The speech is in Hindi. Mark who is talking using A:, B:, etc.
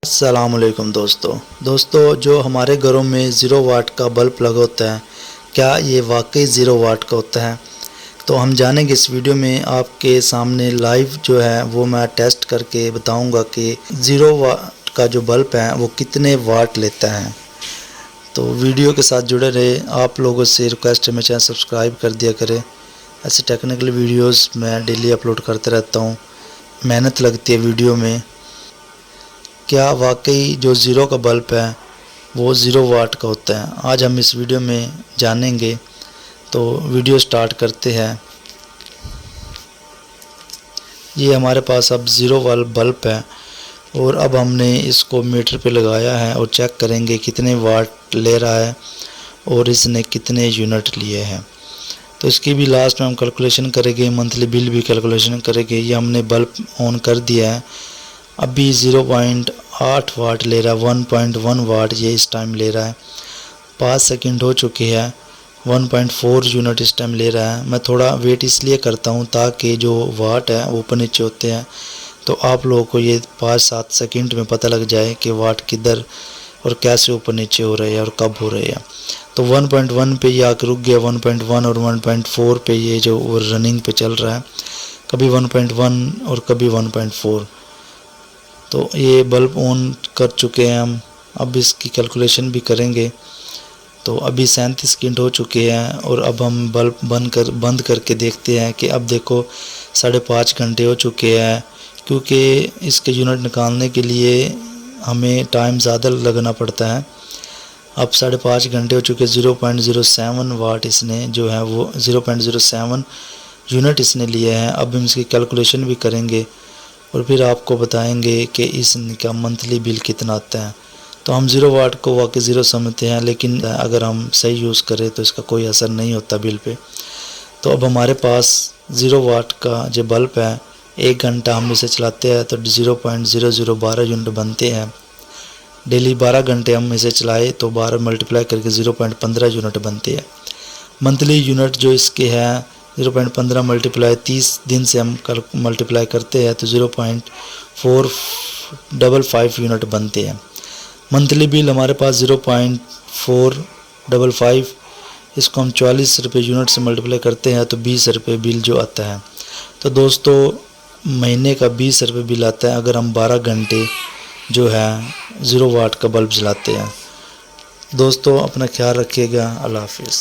A: अस्सलामुअलैकुम दोस्तों जो हमारे घरों में 0 वाट का बल्ब लगा होता है, क्या ये वाकई 0 वाट का होता है? तो हम जानेंगे इस वीडियो में। आपके सामने लाइव जो है वो मैं टेस्ट करके बताऊंगा कि 0 वाट का जो बल्ब है वो कितने वाट लेता है। तो वीडियो के साथ जुड़े रहे। आप लोगों से रिक्वेस्ट है, मेरे चैनल सब्सक्राइब कर दिया करें। ऐसे टेक्निकल वीडियोस मैं डेली अपलोड करते रहता हूँ। मेहनत लगती है वीडियो में। क्या वाकई जो 0 का बल्ब है वो 0 वाट का होता है? आज हम इस वीडियो में जानेंगे। तो वीडियो स्टार्ट करते हैं। ये हमारे पास अब 0 वाला बल्ब है और अब हमने इसको मीटर पे लगाया है और चेक करेंगे कितने वाट ले रहा है और इसने कितने यूनिट लिए हैं। तो इसकी भी लास्ट में हम कैलकुलेशन करेंगे, मंथली बिल भी कैलकुलेशन करेंगे। ये हमने बल्ब ऑन कर दिया है। अभी 0.8 वाट ले रहा है, 1.1 वाट ये इस टाइम ले रहा है। 5 सेकंड हो चुके हैं। 1.4 यूनिट इस टाइम ले रहा है। मैं थोड़ा वेट इसलिए करता हूँ ताकि जो वाट है वो ऊपर नीचे होते हैं, तो आप लोगों को ये 5-7 सेकंड में पता लग जाए कि वाट किधर और कैसे ऊपर नीचे हो रहे हैं और कब हो रहे हैं। तो 1.1 पे ये आकर रुक गया। 1.1 और 1.4 पे ये जो रनिंग पे चल रहा है, कभी 1.1 और कभी 1.4। तो ये बल्ब ऑन कर चुके हैं हम। अब इसकी कैलकुलेशन भी करेंगे। तो अभी 37 सेकंड हो चुके हैं और अब हम बल्ब बंद करके देखते हैं कि अब देखो 5.5 घंटे हो चुके हैं। क्योंकि इसके यूनिट निकालने के लिए हमें टाइम ज़्यादा लगना पड़ता है। अब 5.5 घंटे हो चुके। 0.07 वाट इसने जो है वो 0.07 यूनिट इसने लिए हैं। अब हम इसकी कैलकुलेशन भी करेंगे और फिर आपको बताएंगे कि इसका मंथली बिल कितना आता है। तो हम 0 वाट को वाकई 0 समझते हैं, लेकिन अगर हम सही यूज़ करें तो इसका कोई असर नहीं होता बिल पे। तो अब हमारे पास 0 वाट का जो बल्ब है, 1 घंटा हम इसे चलाते हैं तो 0.0012 यूनिट बनते हैं। डेली 12 घंटे हम इसे चलाए तो 12 मल्टीप्लाई करके 0.15 यूनिट बनते हैं। मंथली यूनिट जो इसके हैं 0.15 मल्टीप्लाई 30 दिन से हम मल्टीप्लाई करते हैं तो 0.455 यूनिट बनते हैं। मंथली बिल हमारे पास 0.455, इसको हम 44 रुपये यूनिट से मल्टीप्लाई करते हैं तो 20 रुपये बिल जो आता है। तो दोस्तों महीने का 20 रुपये बिल आता है अगर हम 12 घंटे जो है 0 वाट का बल्ब जलाते हैं। दोस्तों अपना ख्याल रखिएगा। अल्लाह हाफिज़।